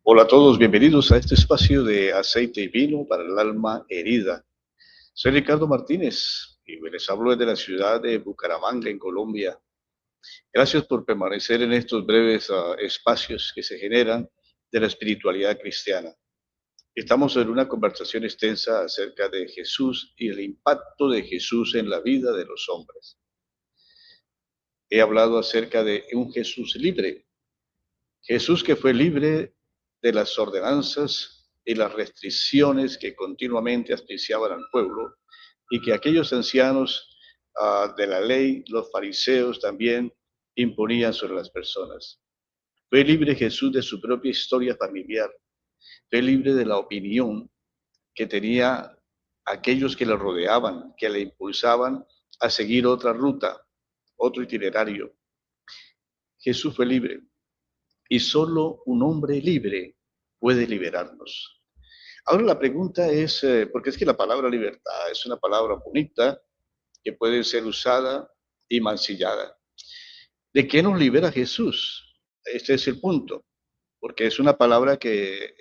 Hola a todos, bienvenidos a este espacio de aceite y vino para el alma herida. Soy Ricardo Martínez y les hablo desde la ciudad de Bucaramanga, en Colombia. Gracias por permanecer en estos breves espacios que se generan de la espiritualidad cristiana. Estamos en una conversación extensa acerca de Jesús y el impacto de Jesús en la vida de los hombres. He hablado acerca de un Jesús libre, Jesús que fue libre de las ordenanzas y las restricciones que continuamente asfixiaban al pueblo y que aquellos ancianos de la ley, los fariseos también imponían sobre las personas. Fue libre Jesús de su propia historia familiar, fue libre de la opinión que tenía aquellos que le rodeaban, que le impulsaban a seguir otra ruta, otro itinerario. Jesús fue libre. Y solo un hombre libre puede liberarnos. Ahora la pregunta es, porque es que la palabra libertad es una palabra bonita que puede ser usada y mancillada. ¿De qué nos libera Jesús? Este es el punto, porque es una palabra que,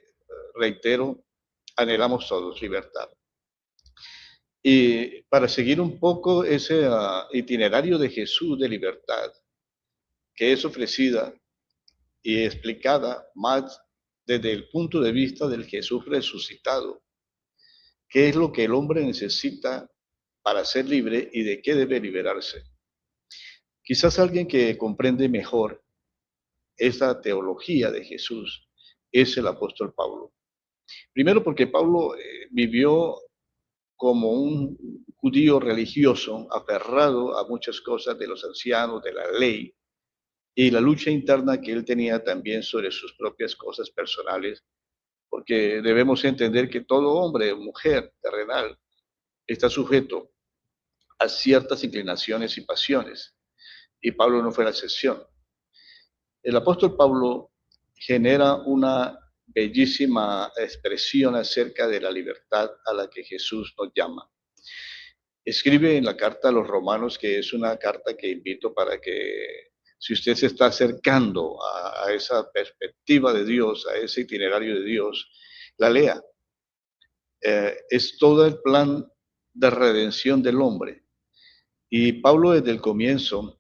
reitero, anhelamos todos, libertad. Y para seguir un poco ese itinerario de Jesús de libertad, que es ofrecida y explicada más desde el punto de vista del Jesús resucitado. ¿Qué es lo que el hombre necesita para ser libre y de qué debe liberarse? Quizás alguien que comprende mejor esta teología de Jesús es el apóstol Pablo. Primero porque Pablo vivió como un judío religioso, aferrado a muchas cosas de los ancianos, de la ley, y la lucha interna que él tenía también sobre sus propias cosas personales, porque debemos entender que todo hombre o mujer terrenal está sujeto a ciertas inclinaciones y pasiones, y Pablo no fue la excepción. El apóstol Pablo genera una bellísima expresión acerca de la libertad a la que Jesús nos llama. Escribe en la carta a los romanos, que es una carta que invito para que, si usted se está acercando a esa perspectiva de Dios, a ese itinerario de Dios, la lea. Es todo el plan de redención del hombre. Y Pablo desde el comienzo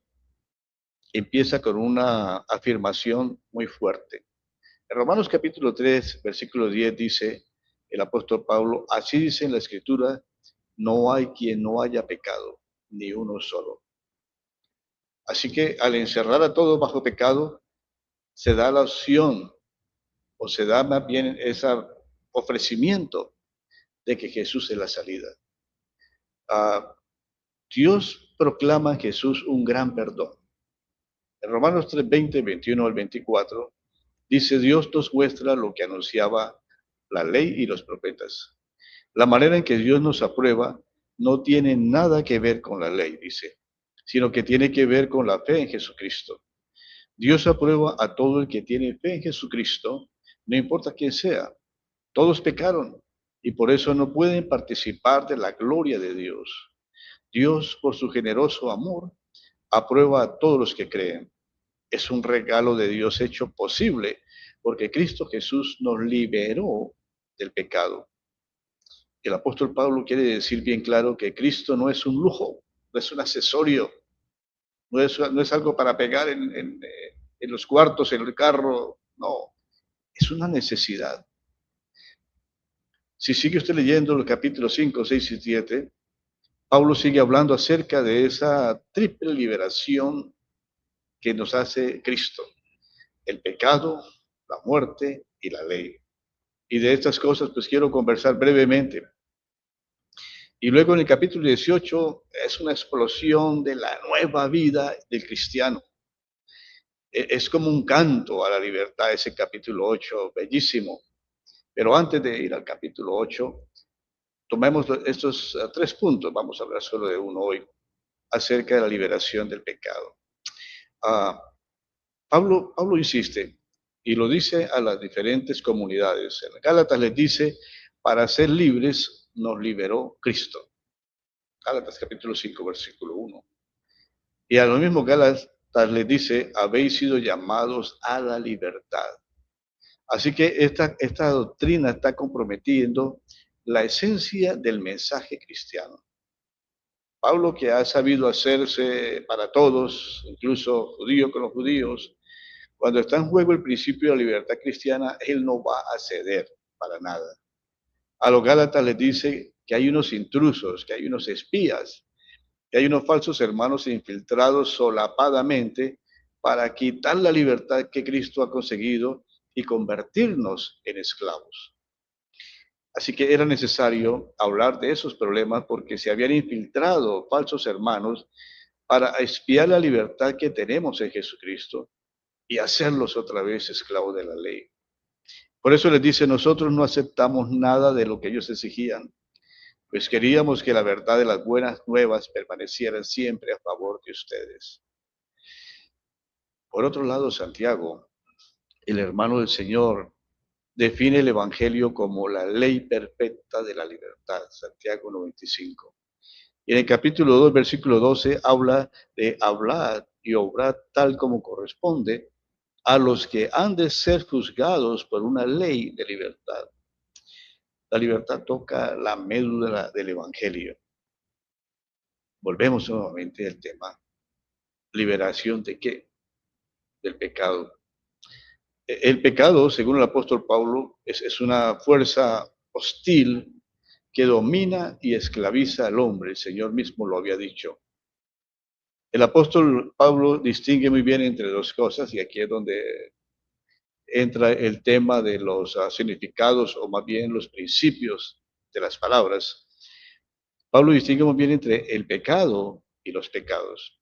empieza con una afirmación muy fuerte. En Romanos capítulo 3, versículo 10 dice el apóstol Pablo, así dice en la escritura, no hay quien no haya pecado, ni uno solo. Así que al encerrar a todos bajo pecado, se da la opción, o se da más bien ese ofrecimiento de que Jesús es la salida. Dios proclama a Jesús un gran perdón. En Romanos 3, 20, 21 al 24, dice, Dios nos muestra lo que anunciaba la ley y los profetas. La manera en que Dios nos aprueba no tiene nada que ver con la ley, dice, sino que tiene que ver con la fe en Jesucristo. Dios aprueba a todo el que tiene fe en Jesucristo, no importa quién sea. Todos pecaron y por eso no pueden participar de la gloria de Dios. Dios, por su generoso amor, aprueba a todos los que creen. Es un regalo de Dios hecho posible porque Cristo Jesús nos liberó del pecado. El apóstol Pablo quiere decir bien claro que Cristo no es un lujo, no es un accesorio, no es algo para pegar en los cuartos, en el carro, no, es una necesidad. Si sigue usted leyendo los capítulos 5, 6 y 7, Pablo sigue hablando acerca de esa triple liberación que nos hace Cristo, el pecado, la muerte y la ley. Y de estas cosas pues quiero conversar brevemente. Y luego en el capítulo 18 es una explosión de la nueva vida del cristiano. Es como un canto a la libertad ese capítulo 8, bellísimo. Pero antes de ir al capítulo 8, tomemos estos tres puntos, vamos a hablar solo de uno hoy, acerca de la liberación del pecado. Pablo insiste y lo dice a las diferentes comunidades. En Gálatas les dice, para ser libres nos liberó Cristo. Gálatas capítulo 5, versículo 1. Y a lo mismo Gálatas les dice, habéis sido llamados a la libertad. Así que esta doctrina está comprometiendo la esencia del mensaje cristiano. Pablo, que ha sabido hacerse para todos, incluso judío con los judíos, cuando está en juego el principio de la libertad cristiana, él no va a ceder para nada. A los Gálatas les dice que hay unos intrusos, que hay unos espías, que hay unos falsos hermanos infiltrados solapadamente para quitar la libertad que Cristo ha conseguido y convertirnos en esclavos. Así que era necesario hablar de esos problemas porque se habían infiltrado falsos hermanos para espiar la libertad que tenemos en Jesucristo y hacerlos otra vez esclavos de la ley. Por eso les dice, nosotros no aceptamos nada de lo que ellos exigían, pues queríamos que la verdad de las buenas nuevas permaneciera siempre a favor de ustedes. Por otro lado, Santiago, el hermano del Señor, define el Evangelio como la ley perfecta de la libertad, Santiago 95. Y en el capítulo 2, versículo 12, habla de hablar y obrar tal como corresponde a los que han de ser juzgados por una ley de libertad. La libertad toca la médula del Evangelio. Volvemos nuevamente al tema. ¿Liberación de qué? Del pecado. El pecado, según el apóstol Pablo, es una fuerza hostil que domina y esclaviza al hombre. El Señor mismo lo había dicho. El apóstol Pablo distingue muy bien entre dos cosas, y aquí es donde entra el tema de los significados o más bien los principios de las palabras. Pablo distingue muy bien entre el pecado y los pecados.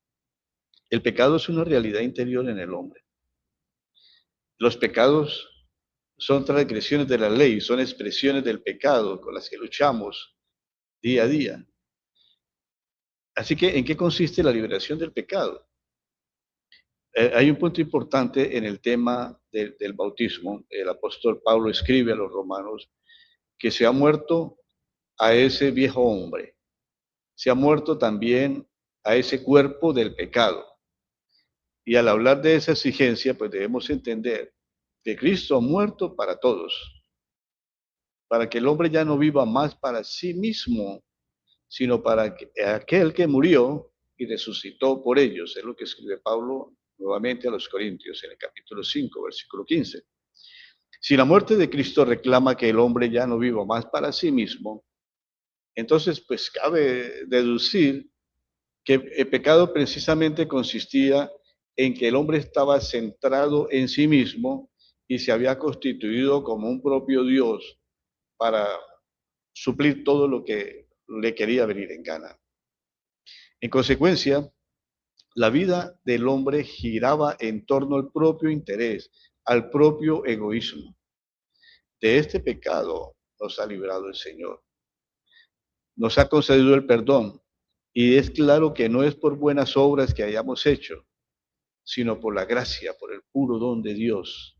El pecado es una realidad interior en el hombre. Los pecados son transgresiones de la ley, son expresiones del pecado con las que luchamos día a día. Así que, ¿en qué consiste la liberación del pecado? Hay un punto importante en el tema del bautismo. El apóstol Pablo escribe a los romanos que se ha muerto a ese viejo hombre, se ha muerto también a ese cuerpo del pecado. Y al hablar de esa exigencia, pues debemos entender que Cristo ha muerto para todos, para que el hombre ya no viva más para sí mismo, sino para aquel que murió y resucitó por ellos. Es lo que escribe Pablo nuevamente a los Corintios en el capítulo 5, versículo 15. Si la muerte de Cristo reclama que el hombre ya no viva más para sí mismo, entonces pues cabe deducir que el pecado precisamente consistía en que el hombre estaba centrado en sí mismo y se había constituido como un propio Dios para suplir todo lo que le quería venir en gana. En consecuencia, la vida del hombre giraba en torno al propio interés, al propio egoísmo. De este pecado nos ha librado el Señor. Nos ha concedido el perdón. Y es claro que no es por buenas obras que hayamos hecho, sino por la gracia, por el puro don de Dios.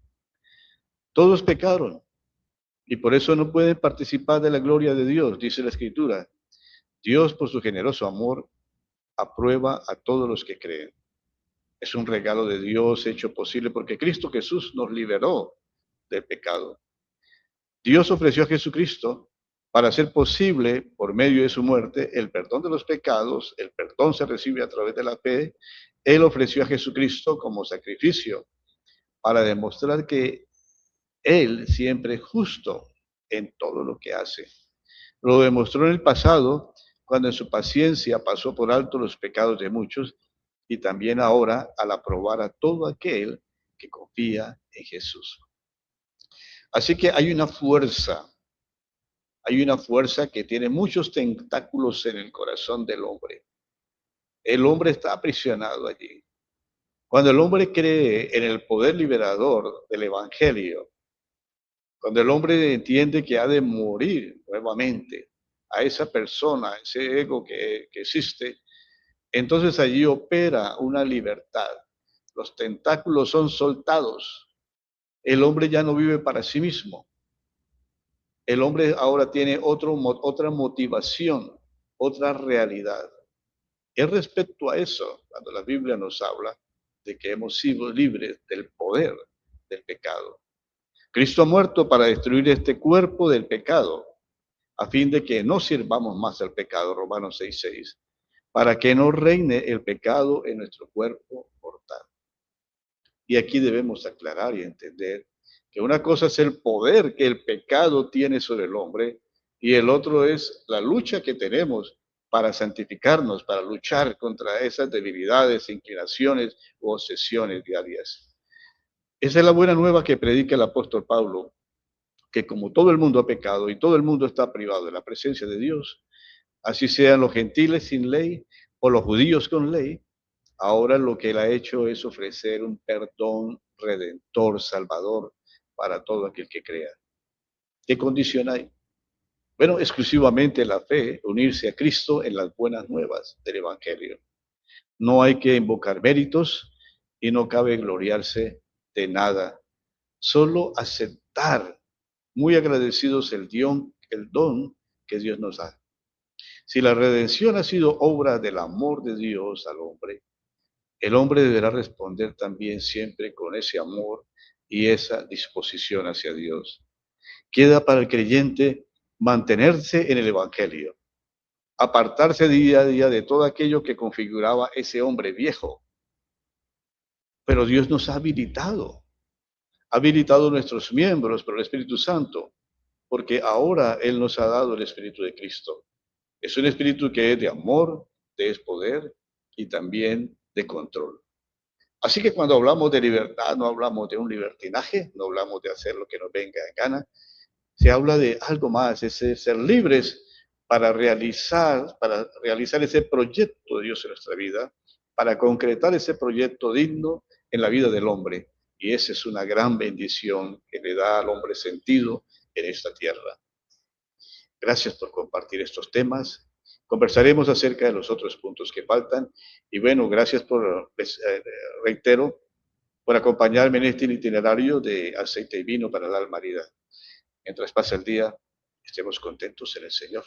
Todos pecaron y por eso no pueden participar de la gloria de Dios, dice la Escritura. Dios, por su generoso amor, aprueba a todos los que creen. Es un regalo de Dios hecho posible porque Cristo Jesús nos liberó del pecado. Dios ofreció a Jesucristo para hacer posible, por medio de su muerte, el perdón de los pecados. El perdón se recibe a través de la fe. Él ofreció a Jesucristo como sacrificio para demostrar que Él siempre es justo en todo lo que hace. Lo demostró en el pasado, cuando en su paciencia pasó por alto los pecados de muchos, y también ahora al aprobar a todo aquel que confía en Jesús. Así que hay una fuerza que tiene muchos tentáculos en el corazón del hombre. El hombre está aprisionado allí. Cuando el hombre cree en el poder liberador del Evangelio, cuando el hombre entiende que ha de morir nuevamente a esa persona, ese ego que existe, entonces allí opera una libertad. Los tentáculos son soltados. El hombre ya no vive para sí mismo. El hombre ahora tiene otra motivación, otra realidad. Es respecto a eso cuando la Biblia nos habla de que hemos sido libres del poder del pecado. Cristo ha muerto para destruir este cuerpo del pecado, a fin de que no sirvamos más al pecado, Romanos 6:6, para que no reine el pecado en nuestro cuerpo mortal. Y aquí debemos aclarar y entender que una cosa es el poder que el pecado tiene sobre el hombre y el otro es la lucha que tenemos para santificarnos, para luchar contra esas debilidades, inclinaciones u obsesiones diarias. Esa es la buena nueva que predica el apóstol Pablo, que como todo el mundo ha pecado y todo el mundo está privado de la presencia de Dios, así sean los gentiles sin ley o los judíos con ley, ahora lo que él ha hecho es ofrecer un perdón redentor, salvador para todo aquel que crea. ¿Qué condición hay? Bueno, exclusivamente la fe, unirse a Cristo en las buenas nuevas del Evangelio. No hay que invocar méritos y no cabe gloriarse de nada. Solo aceptar, muy agradecidos el don que Dios nos da. Si la redención ha sido obra del amor de Dios al hombre, el hombre deberá responder también siempre con ese amor y esa disposición hacia Dios. Queda para el creyente mantenerse en el Evangelio, apartarse día a día de todo aquello que configuraba ese hombre viejo. Pero Dios nos ha habilitado nuestros miembros por el Espíritu Santo, porque ahora Él nos ha dado el Espíritu de Cristo. Es un Espíritu que es de amor, de poder y también de control. Así que cuando hablamos de libertad, no hablamos de un libertinaje, no hablamos de hacer lo que nos venga en gana, se habla de algo más, es ser libres para realizar ese proyecto de Dios en nuestra vida, para concretar ese proyecto digno en la vida del hombre. Y esa es una gran bendición que le da al hombre sentido en esta tierra. Gracias por compartir estos temas. Conversaremos acerca de los otros puntos que faltan. Y bueno, gracias reitero, por acompañarme en este itinerario de aceite y vino para la alma herida. Mientras pasa el día, estemos contentos en el Señor.